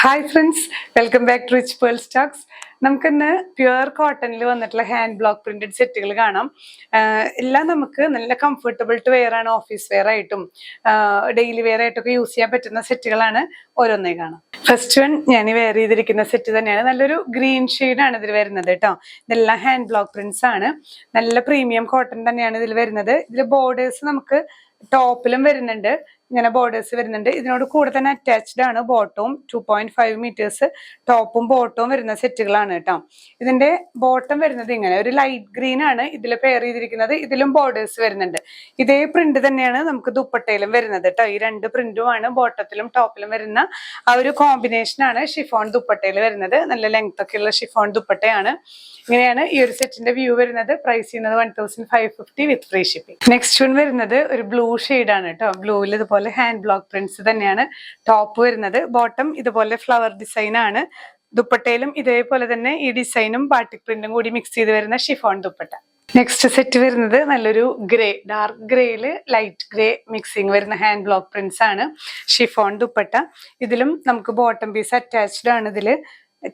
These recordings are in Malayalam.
Hi friends, welcome back to rich pearl stocks. നമുക്കിന്ന് പ്യുവർ കോട്ടണിൽ വന്നിട്ടുള്ള ഹാൻഡ് ബ്ലോക്ക് പ്രിന്റഡ് സെറ്റുകൾ കാണാം. എല്ലാം നമുക്ക് നല്ല കംഫർട്ടബിൾ ടു വെയർ ആണ്. ഓഫീസ് വെയർ ആയിട്ടും ഡെയിലി വെയർ ആയിട്ടൊക്കെ യൂസ് ചെയ്യാൻ പറ്റുന്ന സെറ്റുകളാണ്. ഓരോന്നേ കാണാം. ഫസ്റ്റ് വൺ ഞാൻ വെയർ ചെയ്തിരിക്കുന്ന സെറ്റ് തന്നെയാണ്. നല്ലൊരു ഗ്രീൻ ഷെയ്ഡാണ് ഇതിൽ വരുന്നത് കേട്ടോ. ഇതെല്ലാം ഹാൻഡ് ബ്ലോക്ക് പ്രിന്റ്സ് ആണ്. നല്ല പ്രീമിയം കോട്ടൺ തന്നെയാണ് ഇതിൽ വരുന്നത്. ഇതിൽ ബോർഡേഴ്സ് നമുക്ക് ടോപ്പിലും വരുന്നുണ്ട്, ഇങ്ങനെ ബോർഡേഴ്സ് വരുന്നുണ്ട്. ഇതിനോട് കൂടെ തന്നെ അറ്റാച്ച്ഡ് ആണ് ബോട്ടവും. 2.5 മീറ്റേഴ്സ് ടോപ്പും ബോട്ടവും വരുന്ന സെറ്റുകളാണ് കേട്ടോ. ഇതിന്റെ ബോട്ടം വരുന്നത് ഇങ്ങനെ ഒരു ലൈറ്റ് ഗ്രീൻ ആണ് ഇതിൽ പെയർ ചെയ്തിരിക്കുന്നത്. ഇതിലും ബോർഡേഴ്സ് വരുന്നുണ്ട്. ഇതേ പ്രിന്റ് തന്നെയാണ് നമുക്ക് ദുപ്പട്ടയിലും വരുന്നത് കേട്ടോ. ഈ രണ്ട് പ്രിന്റുമാണ് ബോട്ടത്തിലും ടോപ്പിലും വരുന്ന ആ ഒരു കോമ്പിനേഷൻ ആണ് ഷിഫോൺ ദുപ്പട്ടയിൽ വരുന്നത്. നല്ല ലെങ്ത് ഒക്കെ ഉള്ള ഷിഫോൺ ദുപ്പട്ടയാണ്. ഇങ്ങനെയാണ് ഈ ഒരു സെറ്റിന്റെ വ്യൂ വരുന്നത്. പ്രൈസ് ചെയ്യുന്നത് 1550 വിത്ത് ഫ്രീ ഷിപ്പിംഗ്. നെക്സ്റ്റ് വൺ വരുന്നത് ഒരു ബ്ലൂ ഷെയ്ഡാണ് കേട്ടോ. ബ്ലൂവിൽ ഇതുപോലെ ഹാൻഡ് ബ്ലോക്ക് പ്രിന്റ്സ് തന്നെയാണ് ടോപ്പ് വരുന്നത്. ബോട്ടം ഇതുപോലെ ഫ്ലവർ ഡിസൈൻ ആണ്. ദുപ്പട്ടയിലും ഇതേപോലെ തന്നെ ഈ ഡിസൈനും ബാട്ടിക് പ്രിന്റും കൂടി മിക്സ് ചെയ്ത് വരുന്ന ഷിഫോൺ ദുപ്പട്ട. നെക്സ്റ്റ് സെറ്റ് വരുന്നത് നല്ലൊരു ഗ്രേ, ഡാർക്ക് ഗ്രേയില് ലൈറ്റ് ഗ്രേ മിക്സിങ് വരുന്ന ഹാൻഡ് ബ്ലോക്ക് പ്രിന്റ്സ് ആണ്. ഷിഫോൺ ദുപ്പട്ട. ഇതിലും നമുക്ക് ബോട്ടം പീസ് അറ്റാച്ച്ഡ് ആണ്. ഇതില്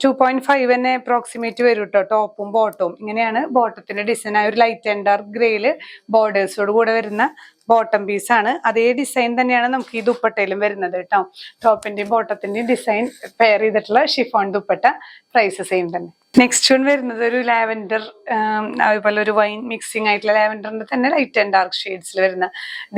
2.5 തന്നെ അപ്രോക്സിമേറ്റ് വരും കേട്ടോ, ടോപ്പും ബോട്ടവും. ഇങ്ങനെയാണ് ബോട്ടത്തിന്റെ ഡിസൈൻ. ആ ഒരു ലൈറ്റ് ആൻഡ് ഡാർക്ക് ഗ്രേയില് ബോർഡേഴ്സോട് കൂടെ വരുന്ന ബോട്ടം പീസ് ആണ്. അതേ ഡിസൈൻ തന്നെയാണ് നമുക്ക് ഈ ദുപ്പട്ടയിലും വരുന്നത് കേട്ടോ. ടോപ്പിന്റെയും ബോട്ടത്തിന്റെയും ഡിസൈൻ പെയർ ചെയ്തിട്ടുള്ള ഷിഫോൺ ദുപ്പട്ട. പ്രൈസ് സെയിം തന്നെ. നെക്സ്റ്റ് വൺ വരുന്നത് ഒരു ലാവൻഡർ, അതുപോലെ ഒരു വൈൻ മിക്സിംഗ് ആയിട്ടുള്ള ലാവൻഡറിന്റെ തന്നെ ലൈറ്റ് ആൻഡ് ഡാർക്ക് ഷെയ്ഡ്സിൽ വരുന്ന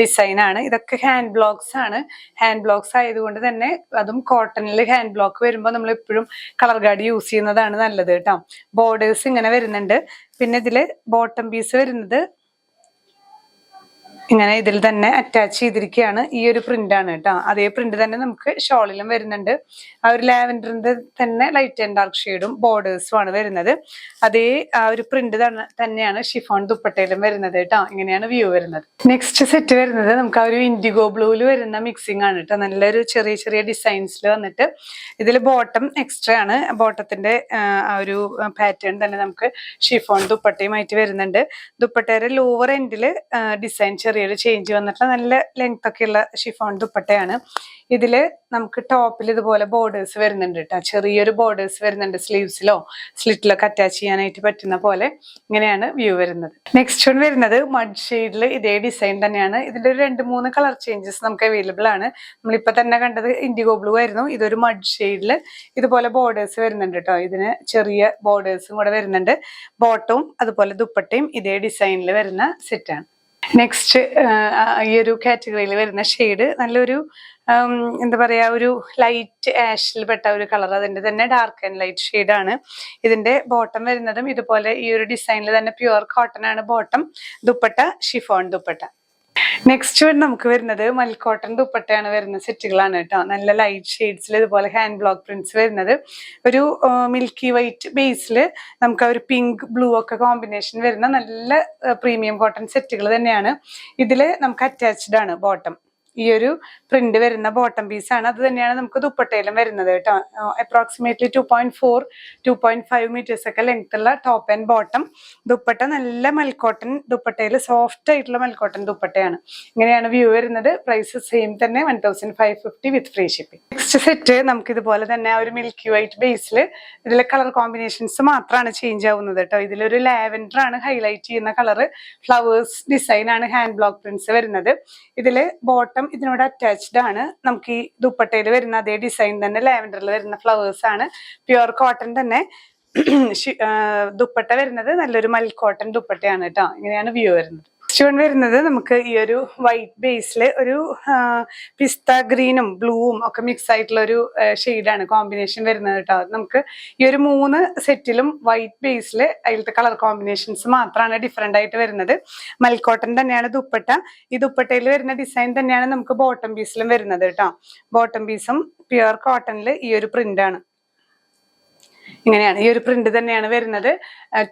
ഡിസൈൻ ആണ്. ഇതൊക്കെ ഹാൻഡ് ബ്ലോക്സ് ആണ്. ഹാൻഡ് ബ്ലോക്സ് ആയതുകൊണ്ട് തന്നെ അതും കോട്ടണിൽ ഹാൻഡ് ബ്ലോക്ക് വരുമ്പോൾ നമ്മൾ എപ്പോഴും കളർ ഗാർഡ് യൂസ് ചെയ്യുന്നതാണ് നല്ലത് കേട്ടോ. ബോർഡേഴ്സ് ഇങ്ങനെ വരുന്നുണ്ട്. പിന്നെ ഇതില് ബോട്ടം പീസ് വരുന്നത് ഇങ്ങനെ ഇതിൽ തന്നെ അറ്റാച്ച് ചെയ്തിരിക്കുകയാണ്. ഈ ഒരു പ്രിന്റ് ആണ് കേട്ടോ. അതേ പ്രിന്റ് തന്നെ നമുക്ക് ഷോളിലും വരുന്നുണ്ട്. ആ ഒരു ലാവൻഡറിന്റെ തന്നെ ലൈറ്റ് ആൻഡ് ഡാർക്ക് ഷെയ്ഡും ബോർഡേഴ്സും ആണ് വരുന്നത്. അതേ ആ ഒരു പ്രിന്റ് തന്നെയാണ് ഷിഫോൺ ദുപ്പട്ടയിലും വരുന്നത് കേട്ടോ. ഇങ്ങനെയാണ് വ്യൂ വരുന്നത്. നെക്സ്റ്റ് സെറ്റ് വരുന്നത് നമുക്ക് ആ ഒരു ഇൻഡിഗോ ബ്ലൂവിൽ വരുന്ന മിക്സിംഗ് ആണ് കേട്ടോ. നല്ലൊരു ചെറിയ ചെറിയ ഡിസൈൻസിൽ വന്നിട്ട് ഇതിൽ ബോട്ടം എക്സ്ട്രാ ആണ്. ബോട്ടത്തിന്റെ ആ ഒരു പാറ്റേൺ തന്നെ നമുക്ക് ഷിഫോൺ ദുപ്പട്ടയുമായിട്ട് വരുന്നുണ്ട്. ദുപ്പട്ടയുടെ ലോവർ എൻഡില് ഡിസൈൻ ചെറിയൊരു ചേഞ്ച് വന്നിട്ട് നല്ല ലെങ്ത് ഒക്കെ ഉള്ള ഷിഫോൺ ദുപ്പട്ടയാണ്. ഇതില് നമുക്ക് ടോപ്പിൽ ഇതുപോലെ ബോർഡേഴ്സ് വരുന്നുണ്ട് കേട്ടോ. ചെറിയൊരു ബോർഡേഴ്സ് വരുന്നുണ്ട്. സ്ലീവ്സിലോ സ്ലിറ്റിലൊക്കെ അറ്റാച്ച് ചെയ്യാനായിട്ട് പറ്റുന്ന പോലെ. ഇങ്ങനെയാണ് വ്യൂ വരുന്നത്. നെക്സ്റ്റ് വൺ വരുന്നത് മഡ് ഷെയ്ഡിൽ ഇതേ ഡിസൈൻ തന്നെയാണ്. ഇതിലൊരു 2-3 കളർ ചേഞ്ചസ് നമുക്ക് അവൈലബിൾ ആണ്. നമ്മളിപ്പോ തന്നെ കണ്ടത് ഇൻഡിഗോ ബ്ലൂ ആയിരുന്നു. ഇതൊരു മഡ് ഷെയ്ഡിൽ ഇതുപോലെ ബോർഡേഴ്സ് വരുന്നുണ്ട് കേട്ടോ. ഇതിന് ചെറിയ ബോർഡേഴ്സും കൂടെ വരുന്നുണ്ട്. ബോട്ടവും അതുപോലെ ദുപ്പട്ടയും ഇതേ ഡിസൈനിൽ വരുന്ന സെറ്റാണ്. നെക്സ്റ്റ് ഈ ഒരു കാറ്റഗറിയിൽ വരുന്ന ഷെയ്ഡ് നല്ലൊരു എന്താ പറയാ, ഒരു ലൈറ്റ് ആഷിൽ പെട്ട ഒരു കളർ. അതിന്റെ തന്നെ ഡാർക്ക് ആൻഡ് ലൈറ്റ് ഷെയ്ഡാണ്. ഇതിന്റെ ബോട്ടം വരുന്നതും ഇതുപോലെ ഈ ഒരു ഡിസൈനിൽ തന്നെ പ്യുവർ കോട്ടൺ ആണ് bottom. Dupatta chiffon dupatta. Next നമുക്ക് വരുന്നത് മൽക്കോട്ടൺ ദുപ്പട്ടയാണ് വരുന്ന സെറ്റുകളാണ് കേട്ടോ. നല്ല ലൈറ്റ് ഷെയ്ഡ്സിൽ ഇതുപോലെ ഹാൻഡ് ബ്ലോക്ക് പ്രിന്റ്സ് വരുന്നത്. ഒരു മിൽക്കി വൈറ്റ് ബേസിൽ നമുക്ക് ഒരു പിങ്ക് ബ്ലൂ ഒക്കെ കോമ്പിനേഷൻ വരുന്ന നല്ല പ്രീമിയം കോട്ടൺ സെറ്റുകൾ തന്നെയാണ്. ഇതിൽ നമുക്ക് അറ്റാച്ച്ഡ് ആണ് ബോട്ടം. ഈ ഒരു പ്രിന്റ് വരുന്ന ബോട്ടം പീസ് ആണ്. അത് തന്നെയാണ് നമുക്ക് ദുപ്പട്ടയിലും വരുന്നത് കേട്ടോ. അപ്രോക്സിമേറ്റ്ലി 2.5 മീറ്റേഴ്സ് ഒക്കെ ലെങ്ത് ഉള്ള ടോപ്പ് ആൻഡ് ബോട്ടം. ദുപ്പട്ട നല്ല മൽക്കോട്ടൺ ദുപ്പട്ടയിൽ സോഫ്റ്റ് ആയിട്ടുള്ള മൽക്കോട്ടൺ ദുപ്പട്ടയാണ്. ഇങ്ങനെയാണ് വ്യൂ വരുന്നത്. പ്രൈസ് സെയിം തന്നെ 1550 വിത്ത് ഫ്രീ ഷിപ്പിംഗ്. നെക്സ്റ്റ് സെറ്റ് നമുക്ക് ഇതുപോലെ തന്നെ ഒരു മിൽക്കി വൈറ്റ് ബേസിൽ ഇതിലെ കളർ കോമ്പിനേഷൻസ് മാത്രമാണ് ചേഞ്ച് ആവുന്നത് കേട്ടോ. ഇതിലൊരു ലാവൻഡർ ആണ് ഹൈലൈറ്റ് ചെയ്യുന്ന കളർ. ഫ്ലവേഴ്സ് ഡിസൈൻ ആണ് ഹാൻഡ് ബ്ലോക്ക് പ്രിന്റ്സ് വരുന്നത്. ഇതില് ബോട്ടം ഇതിനോട് അറ്റാച്ച്ഡ് ആണ്. നമുക്ക് ഈ ദുപ്പട്ടയിൽ വരുന്ന അതേ ഡിസൈൻ തന്നെ ലാവൻഡറിൽ വരുന്ന ഫ്ലവേഴ്സ് ആണ്. പ്യുവർ കോട്ടൺ തന്നെ ദുപ്പട്ട വരുന്നത് നല്ലൊരു മൽക്കോട്ടൺ ദുപ്പട്ടയാണ് കേട്ടോ. ഇങ്ങനെയാണ് വ്യൂ വരുന്നത്. നെക്സ്റ്റ് വരുന്നത് നമുക്ക് ഈ ഒരു വൈറ്റ് ബേസിൽ ഒരു പിസ്ത ഗ്രീനും ബ്ലൂവും ഒക്കെ മിക്സ് ആയിട്ടുള്ള ഒരു ഷെയ്ഡാണ് കോമ്പിനേഷൻ വരുന്നത് കേട്ടോ. നമുക്ക് ഈ ഒരു 3 സെറ്റിലും വൈറ്റ് ബേസിൽ അതിലത്തെ കളർ കോമ്പിനേഷൻസ് മാത്രമാണ് ഡിഫറെന്റ് ആയിട്ട് വരുന്നത്. മൽക്കോട്ടൺ തന്നെയാണ് ദുപ്പട്ട. ഈ ദുപ്പട്ടയിൽ വരുന്ന ഡിസൈൻ തന്നെയാണ് നമുക്ക് ബോട്ടം പീസിലും വരുന്നത് കേട്ടോ. ബോട്ടം പീസും പ്യുവർ കോട്ടണിൽ ഈ ഒരു പ്രിന്റ് ആണ്. ഇങ്ങനെയാണ് ഈ ഒരു പ്രിന്റ് തന്നെയാണ് വരുന്നത്.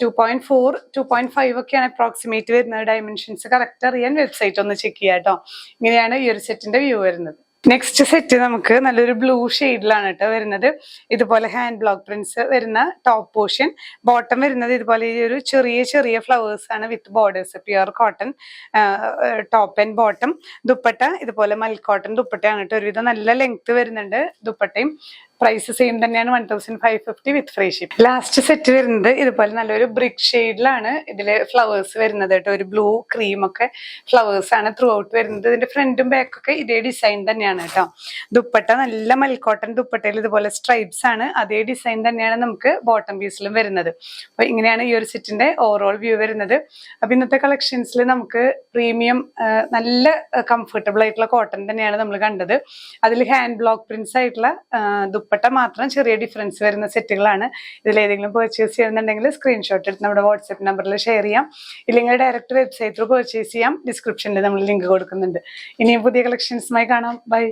2.4 2.5 ഒക്കെയാണ് അപ്രോക്സിമേറ്റ് വരുന്നത്. ഡയമെൻഷൻസ് കറക്റ്റ് അറിയാൻ വെബ്സൈറ്റ് ഒന്ന് ചെക്ക് ചെയ്യാം കേട്ടോ. ഇങ്ങനെയാണ് ഈ ഒരു സെറ്റിന്റെ വ്യൂ വരുന്നത്. നെക്സ്റ്റ് സെറ്റ് നമുക്ക് നല്ലൊരു ബ്ലൂ ഷെയ്ഡിലാണ് കേട്ടോ വരുന്നത്. ഇതുപോലെ ഹാൻഡ് ബ്ലോക്ക് പ്രിന്റ്സ് വരുന്ന ടോപ്പ് പോർഷൻ. ബോട്ടം വരുന്നത് ഇതുപോലെ ഈ ഒരു ചെറിയ ചെറിയ ഫ്ലവേഴ്സ് ആണ് വിത്ത് borders. Pure cotton top and bottom. Dupatta ഇതുപോലെ മൽക്കോട്ടൺ ദുപ്പട്ടയാണ് കേട്ടോ. ഒരുവിധം നല്ല ലെങ്ത് വരുന്നുണ്ട് ദുപ്പട്ടയും. പ്രൈസ് സെയിം തന്നെയാണ്, 1550 വിത്ത് ഫ്രീ ഷിപ്പ്. ലാസ്റ്റ് സെറ്റ് വരുന്നത് ഇതുപോലെ നല്ലൊരു ബ്രിക്ക് ഷെയ്ഡിലാണ് ഇതില് ഫ്ലവേഴ്സ് വരുന്നത് കേട്ടോ. ഒരു ബ്ലൂ ക്രീം ഒക്കെ ഫ്ലവേഴ്സ് ആണ് ത്രൂ ഔട്ട് വരുന്നത്. ഇതിന്റെ ഫ്രണ്ടും ബാക്കൊക്കെ ഇതേ ഡിസൈൻ തന്നെയാണ് കേട്ടോ. ദുപ്പട്ട നല്ല മൽക്കോട്ടൺ ദുപ്പട്ടയിൽ ഇതുപോലെ സ്ട്രൈപ്സ് ആണ്, അതേ ഡിസൈൻ തന്നെയാണ് നമുക്ക് ബോട്ടം പീസിലും വരുന്നത്. അപ്പൊ ഇങ്ങനെയാണ് ഈ ഒരു സെറ്റിന്റെ ഓവറോൾ വ്യൂ വരുന്നത്. അപ്പൊ ഇന്നത്തെ കളക്ഷൻസിൽ നമുക്ക് പ്രീമിയം നല്ല കംഫർട്ടബിൾ ആയിട്ടുള്ള കോട്ടൺ തന്നെയാണ് നമ്മൾ കണ്ടത്. അതിൽ ഹാൻഡ് ബ്ലോക്ക് പ്രിന്റ്സ് ആയിട്ടുള്ള ദുപ്പട്ട മാത്രം ചെറിയ ഡിഫറൻസ് വരുന്ന സെറ്റുകളാണ്. ഇതിലേതെങ്കിലും പർച്ചേസ് ചെയ്യുന്നുണ്ടെങ്കിൽ സ്ക്രീൻഷോട്ട് എടുത്ത് നമ്മുടെ വാട്സ്ആപ്പ് നമ്പറിൽ ഷെയർ ചെയ്യാം, ഇല്ലെങ്കിൽ ഡയറക്റ്റ് വെബ്സൈറ്റ് ത്രൂ പർച്ചേസ് ചെയ്യാം. ഡിസ്ക്രിപ്ഷനിൽ നമ്മൾ ലിങ്ക് കൊടുക്കുന്നുണ്ട്. ഇനിയും പുതിയ കളക്ഷൻസുമായി കാണാം. ബൈ.